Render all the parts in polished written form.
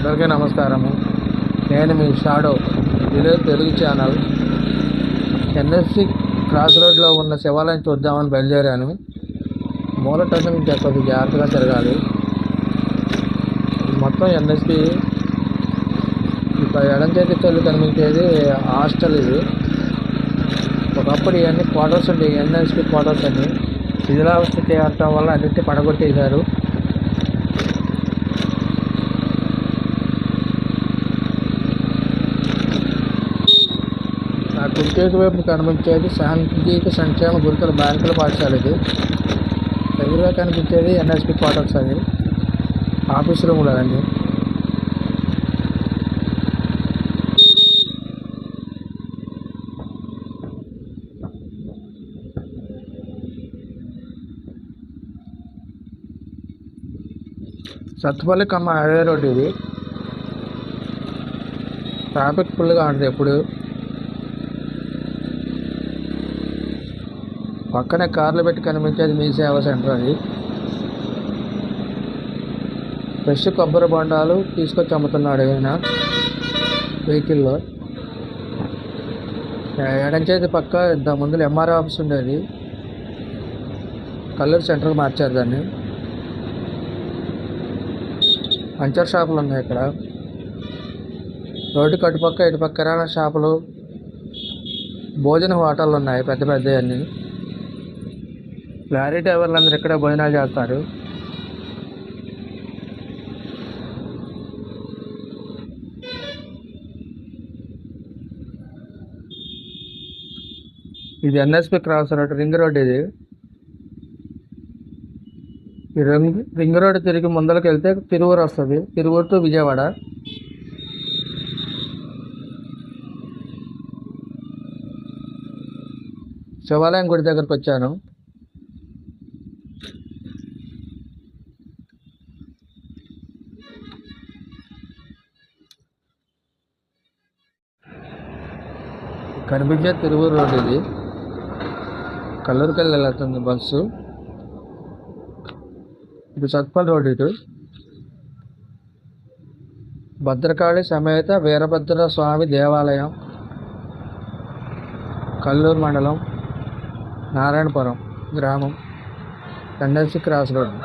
అందరికీ నమస్కారము. నేను మీ shadow village Telugu channel. NSC cross రోడ్లో ఉన్న శివాలయం చూద్దామని బయలుదేరాను. మూల టర్నింగ్ కొద్దిగా జాగ్రత్తగా తిరగాలి. మొత్తం ఎన్ఎస్పి ఎడం చేతి కళ్ళు కనిపించేది హాస్టల్. ఇది ఒకప్పుడు ఇవన్నీ క్వార్టర్స్ ఉండేవి, ఎన్ఎస్పి క్వార్టర్స్ అని. శిథిలావస్థ చేయడం వల్ల అన్నింటి పడగొట్టేశారు. నా కుర్చేతి వైపు కనిపించేది సాంఘిక సంక్షేమ గురుకుల బ్యాంకుల పాఠశాల. ఇది ఎదురుగా కనిపించేది ఎన్ఎస్పి క్వార్టర్స్. అది ఆఫీస్ రూమ్లో అండి. సత్తుపల్లి కమ్మ హైవే రోడ్. ఇది ట్రాఫిక్ ఫుల్గా ఉంటుంది ఎప్పుడు. పక్కనే కార్లు పెట్టి కనిపించేది మీ సేవా సెంటర్. అది ఫ్రెష్ కొబ్బరి బొండాలు తీసుకొచ్చి అమ్ముతున్నాడు ఆయన వెహికల్లో. ఎడం చేతి పక్క ఇంత ముందు ఎంఆర్ఓ ఆఫీస్ ఉండేది, కల్లూరు సెంటర్కి మార్చారు దాన్ని. పంచర్ షాపులు ఉన్నాయి ఇక్కడ. రోడ్డు కటుపక్క ఇటుపక్క కిరాణా షాపులు, భోజన హోటళ్ళు ఉన్నాయి పెద్ద పెద్దవన్నీ. లారీ డ్రైవర్లు అందరూ ఇక్కడే భోజనాలు చేస్తారు. ఇది NSP cross road, ring road. ఇది ఈ రింగ్ రోడ్ తిరిగి ముందరకు వెళ్తే తిరువూరు వస్తుంది. తిరువూరు టు విజయవాడ. శివాలయం గుడి దగ్గరకు వచ్చాను. కనిపించే తిరువూరు రోడ్. ఇది కల్లూరుకి వెళ్తుంది బస్సు. ఇది సత్పల్ రోడ్. ఇటు భద్రకాళి సమేత వీరభద్ర స్వామి దేవాలయం, కల్లూరు మండలం, నారాయణపురం గ్రామం, ఎన్ఎస్సి క్రాస్ రోడ్.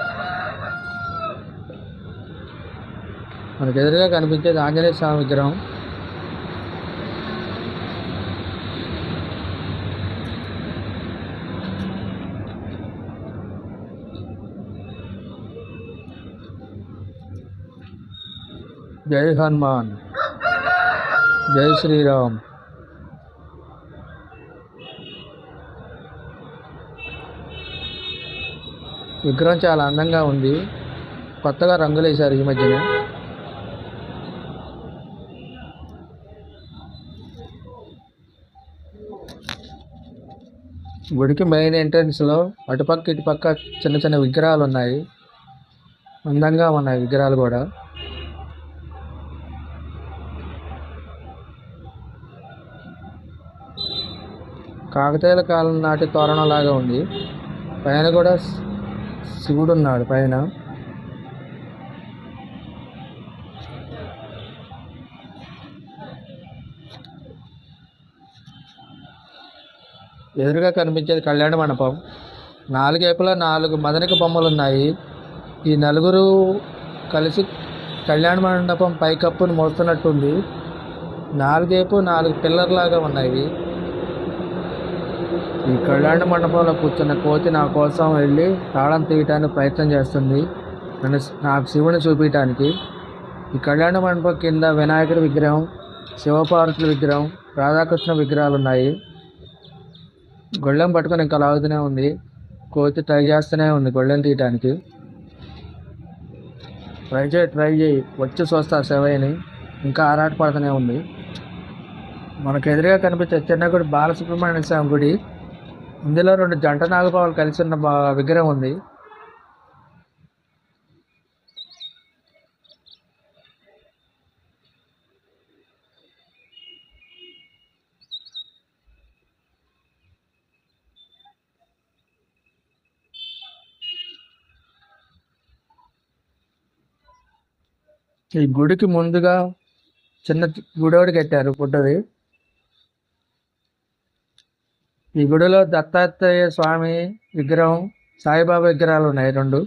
మనకు ఎదురుగా కనిపించేది ఆంజనేయ స్వామి విగ్రహం. జై హనుమాన్, జై శ్రీరామ్. విగ్రహం చాలా అందంగా ఉంది. కొత్తగా రంగులు వేశారు ఈ మధ్యనే. గుడికి మెయిన్ ఎంట్రన్స్లో అటుపక్క ఇటుపక్క చిన్న చిన్న విగ్రహాలు ఉన్నాయి. అందంగా ఉన్నాయి విగ్రహాలు కూడా. కాకతీయుల కాలం నాటి తోరణం లాగా ఉంది. పైన కూడా శివుడు ఉన్నాడు పైన. ఎదురుగా కనిపించేది కళ్యాణ మండపం. నాలుగేపులా 4 మదనిక బొమ్మలు ఉన్నాయి. ఈ నలుగురు కలిసి కళ్యాణ మండపం పైకప్పుని మోస్తున్నట్టుంది. 4 పిల్లర్ లాగా ఉన్నాయి. ఈ కళ్యాణ మండపంలో కూర్చున్న కోతి నా కోసం వెళ్ళి తాళం తీయటానికి ప్రయత్నం చేస్తుంది, నాకు శివుని చూపించడానికి. ఈ కళ్యాణ మండపం కింద వినాయకుడి విగ్రహం, శివపార్వతుల విగ్రహం, రాధాకృష్ణ విగ్రహాలు ఉన్నాయి. గొళ్ళెం పట్టుకొని ఇంకా లాగుతూనే ఉంది. కోతి ట్రై చేస్తూనే ఉంది గొళ్ళెం తీయటానికి. ట్రై చేయి వచ్చి చూస్తా శివయ్యని. ఇంకా ఆరాట పడుతూనే ఉంది. మనకు ఎదురుగా కనిపించే చిన్న గుడి బాలసుబ్రహ్మణ్య స్వామి గుడి. ఇందులో 2 జంట నాగపావులు కలిసి ఉన్న విగ్రహం ఉంది. ఈ గుడికి ముందుగా చిన్న గుడి ఒకటి కట్టారు పుట్టది. ఈ గుడిలో దత్తాత్రేయ స్వామి విగ్రహం, సాయిబాబా విగ్రహాలు ఉన్నాయి 2.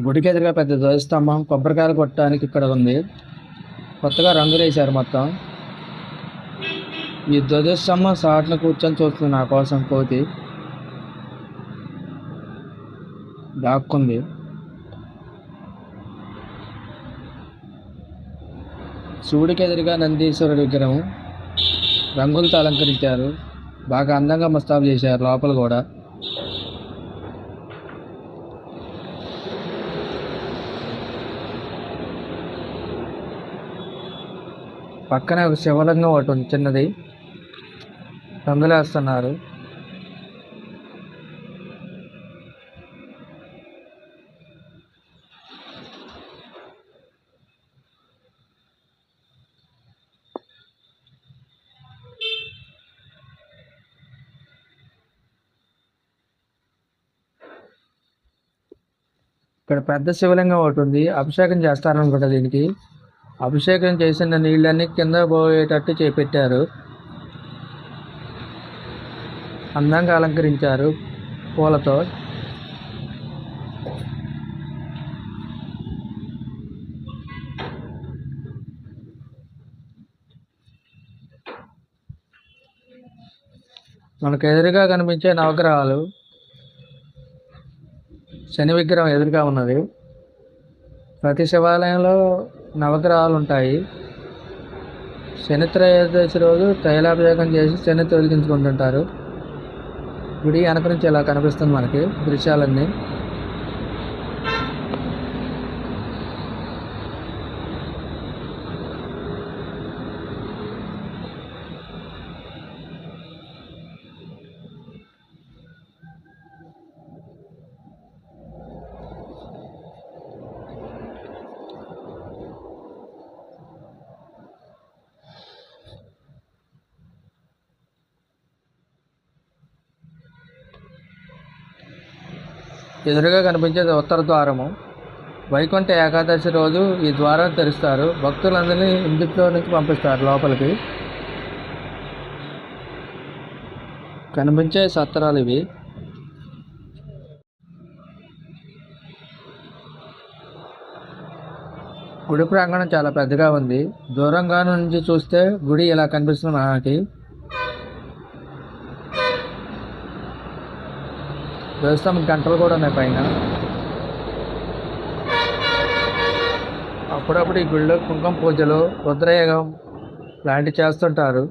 గుడికి ఎదురుగా పెద్ద ధ్వజస్తంభం, కొబ్బరికాయలు కొట్టడానికి ఇక్కడ ఉంది. కొత్తగా రంగులు వేశారు మొత్తం. ఈ ధ్వజస్తంభం సాట్ల కూర్చొని చూస్తుంది నా కోసం కోతి. దాక్కుంది. శివుడికి ఎదురుగా నందీశ్వరుడి విగ్రహం రంగులతో అలంకరించారు. బాగా అందంగా ముస్తాబు చేశారు లోపల కూడా. పక్కన ఒక శివలింగం ఒకటి ఉంది చిన్నది, రంగులేస్తున్నారు. ఇక్కడ పెద్ద శివలింగం ఒకటి ఉంది. అభిషేకం చేస్తారనుకుంటా దీనికి. అభిషేకం చేసిన నీళ్ళన్నీ కింద పోయేటట్టు చేపెట్టారు. అందంగా అలంకరించారు పూలతో. మనకు ఎదురుగా కనిపించే నవగ్రహాలు, శని విగ్రహం ఎదురుగా ఉన్నది. ప్రతి శివాలయంలో నవగ్రహాలు ఉంటాయి. శని త్రయోదశి రోజు తైలాభిషేకం చేసి శని తొలగించుకుంటుంటారు. గుడి వెనక నుంచి ఇలా కనిపిస్తుంది మనకి దృశ్యాలన్నీ. ఎదురుగా కనిపించేది ఉత్తర ద్వారము. వైకుంఠ ఏకాదశి రోజు ఈ ద్వారం తెరుస్తారు. భక్తులందరినీ ఇంటిలో నుంచి పంపిస్తారు లోపలికి. కనిపించే సత్రాలు ఇవి. గుడి ప్రాంగణం చాలా పెద్దగా ఉంది. దూరంగా నుంచి చూస్తే గుడి ఇలా కనిపిస్తుంది మనకి. దేవస్థానం గంటలు కూడా ఉన్నాయి పైన. అప్పుడప్పుడు ఈ గుడిలో కుంకుమ పూజలు, రుద్రయాగం లాంటివి చేస్తుంటారు.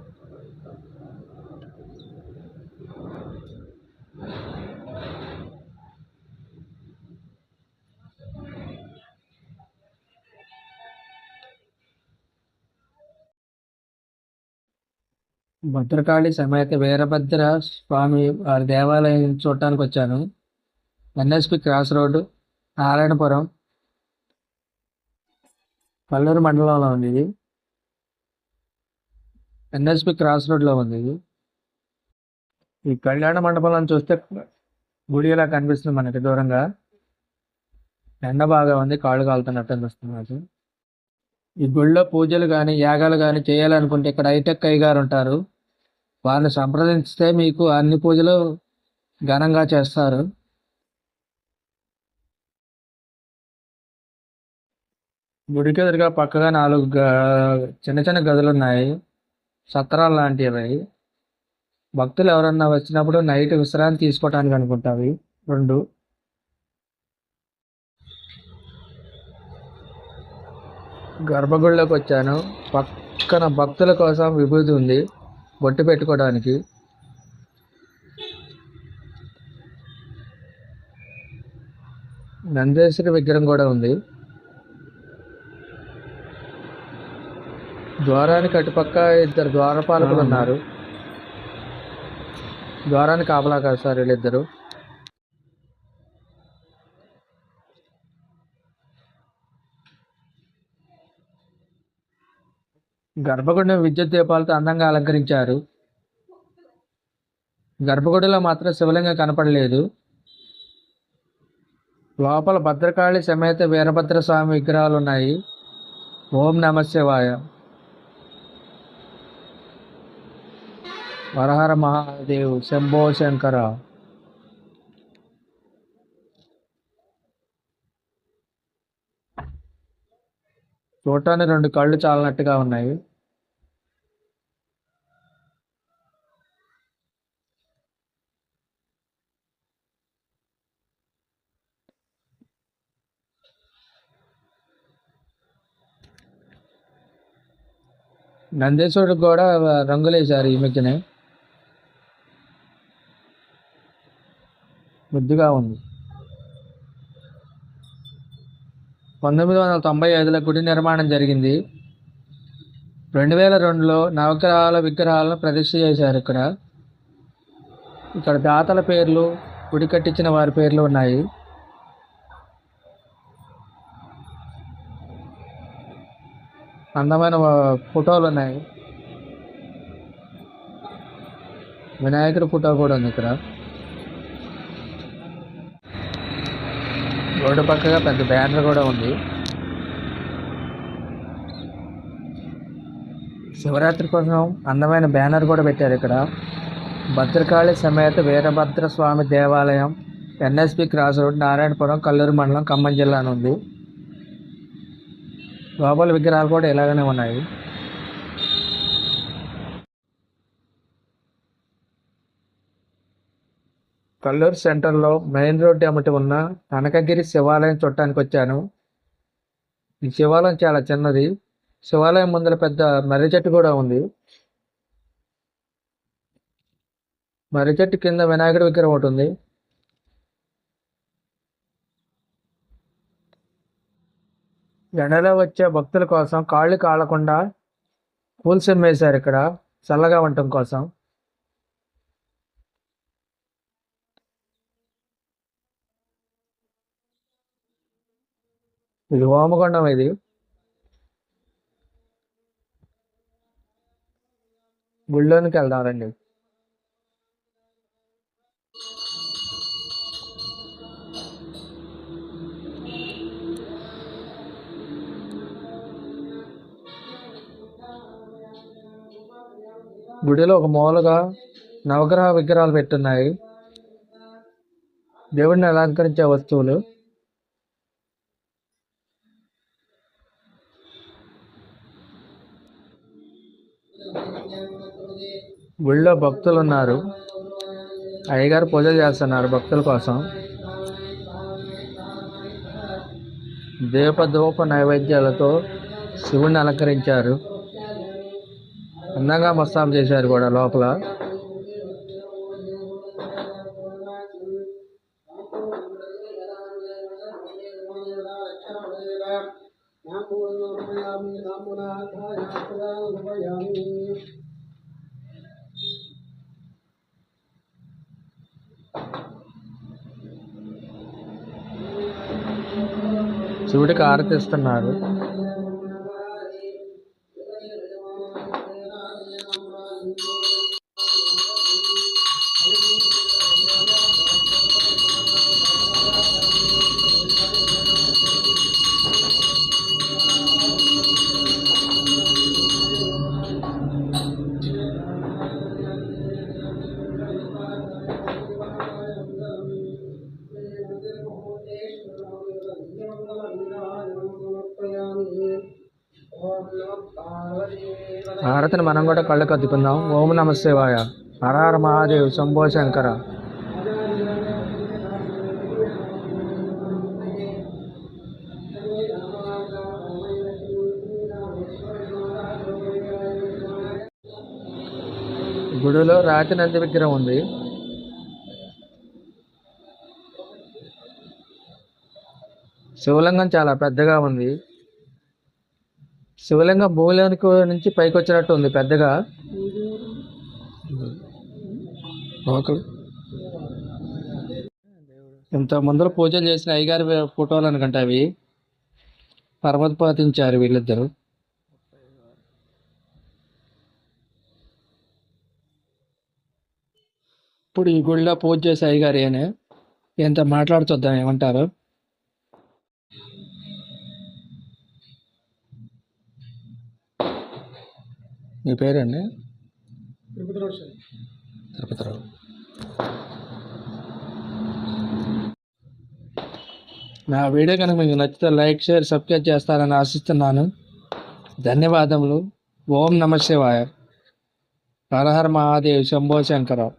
భద్రకాళి సమేత వీరభద్ర స్వామి వారి దేవాలయం చూడటానికి వచ్చాను. NSP cross road, Narayanapuram, Palluru మండలంలో ఉంది ఇది. ఎన్ఎస్పి క్రాస్ రోడ్లో ఉంది ఇది. ఈ కళ్యాణ మండపంలో చూస్తే గుడి ఇలా కనిపిస్తుంది మనకి దూరంగా. ఎండ బాగా ఉంది, కాళ్ళు కాలుతున్నట్టు అనిపిస్తుంది నాకు. ఈ గుడిలో పూజలు కానీ యాగాలు కానీ చేయాలనుకుంటే ఇక్కడ హైటెక్ అయ్యగారు ఉంటారు. వారిని సంప్రదించితే మీకు అన్ని పూజలు ఘనంగా చేస్తారు. గుడికి ఎదురుగా పక్కగా 4 చిన్న చిన్న గదులు ఉన్నాయి, సత్రాలు లాంటివి. భక్తులు ఎవరన్నా వచ్చినప్పుడు నైట్ విశ్రాంతి తీసుకోవటానికి అనుకుంటావి 2. గర్భగుడిలోకి వచ్చాను. పక్కన భక్తుల కోసం విభూతి ఉంది, బొట్టు పెట్టుకోవడానికి. నందేశ్వరి విగ్రహం కూడా ఉంది. ద్వారానికి అటుపక్క 2 ద్వారపాలకులు ఉన్నారు. ద్వారానికి కాపలా కాస్తారు వీళ్ళిద్దరు. గర్భగుడిని విద్యుత్ దీపాలతో అందంగా అలంకరించారు. గర్భగుడిలో మాత్రం శివలింగం కనపడలేదు. లోపల భద్రకాళి సమేత వీరభద్ర స్వామి విగ్రహాలు ఉన్నాయి. ఓం నమ శివాయ. హరహర మహాదేవ్ శంభో శంకర. చూడటానికి 2 కళ్ళు చాలనట్టుగా ఉన్నాయి. నందీశ్వరుడికి కూడా రంగులేశారు ఈ మధ్యనే. ముద్దుగా ఉంది. 1995లో గుడి నిర్మాణం జరిగింది. 2002లో నవగ్రహాల విగ్రహాలను ప్రతిష్ఠ చేశారు. ఇక్కడ దాతల పేర్లు, గుడి కట్టించిన వారి పేర్లు ఉన్నాయి. అందమైన ఫోటోలు ఉన్నాయి. వినాయకుడి ఫోటో కూడా ఉంది ఇక్కడ. రోడ్డు పక్కగా పెద్ద బ్యానర్ కూడా ఉంది. శివరాత్రి కోసం అందమైన బ్యానర్ కూడా పెట్టారు ఇక్కడ. భద్రకాళి సమేత వీరభద్ర స్వామి దేవాలయం, NSP cross road, Narayanapuram, Kalluru మండలం, ఖమ్మం జిల్లా అని ఉంది. లోపల విగ్రహాలు కూడా ఇలాగనే ఉన్నాయి. కల్లూరు సెంటర్లో మెయిన్ రోడ్డు ఎమ్మటి ఉన్న కనకగిరి శివాలయం చూడటానికి వచ్చాను. ఈ శివాలయం చాలా చిన్నది. శివాలయం ముందర పెద్ద మర్రి చెట్టు కూడా ఉంది. మర్రి చెట్టు కింద వినాయకుడి విగ్రహం ఒకటి ఉంది. ఎండలో వచ్చే భక్తుల కోసం కాళ్ళు కాలకుండా పూలు సిమ్మేశారు ఇక్కడ, చల్లగా ఉండటం కోసం. ఇది హోమగుండం. ఇది గుళ్ళోనికి వెళ్దాం రండి. గుడిలో ఒక మూలగా నవగ్రహ విగ్రహాలు పెట్టున్నాయి. దేవుడిని అలంకరించే వస్తువులు. గుళ్ళో భక్తులు ఉన్నారు. అయ్యగారు పూజలు చేస్తున్నారు భక్తుల కోసం. దీప నైవేద్యాలతో శివుణ్ణి అలంకరించారు. అందంగా మస్తాబు చేశారు కూడా లోపల. శివుడికి ఆరతిస్తున్నారు. హారతిని మనం కూడా కళ్ళకు అద్దుకుందాం. ఓం నమ శివాయ. హరహర మహాదేవ్ శంభో శంకర. గుడిలో రాతి నంది విగ్రహం ఉంది. శివలింగం చాలా పెద్దగా ఉంది. శివలింగం భూమిలోనికి నుంచి పైకి వచ్చినట్టు ఉంది పెద్దగా. ఇంత ముందర పూజలు చేసిన అయ్యగారి ఫోటోలు అనుకుంటా అవి. పరమత్పాతించారు వీళ్ళిద్దరు. ఇప్పుడు ఈ గుడిలో పూజ చేసే అయ్యగారు ఏనే ఎంత మాట్లాడుతుందాం, ఏమంటారు? మీ పేరండి? తిరుపతిరావు సార్. తిరుపతిరావు. నా వీడియో కనుక మీకు నచ్చితే లైక్, షేర్, సబ్స్క్రైబ్ చేస్తారని ఆశిస్తున్నాను. ధన్యవాదములు. ఓం నమ శివాయ. హర హర మహాదేవ్. శంభో శంకర.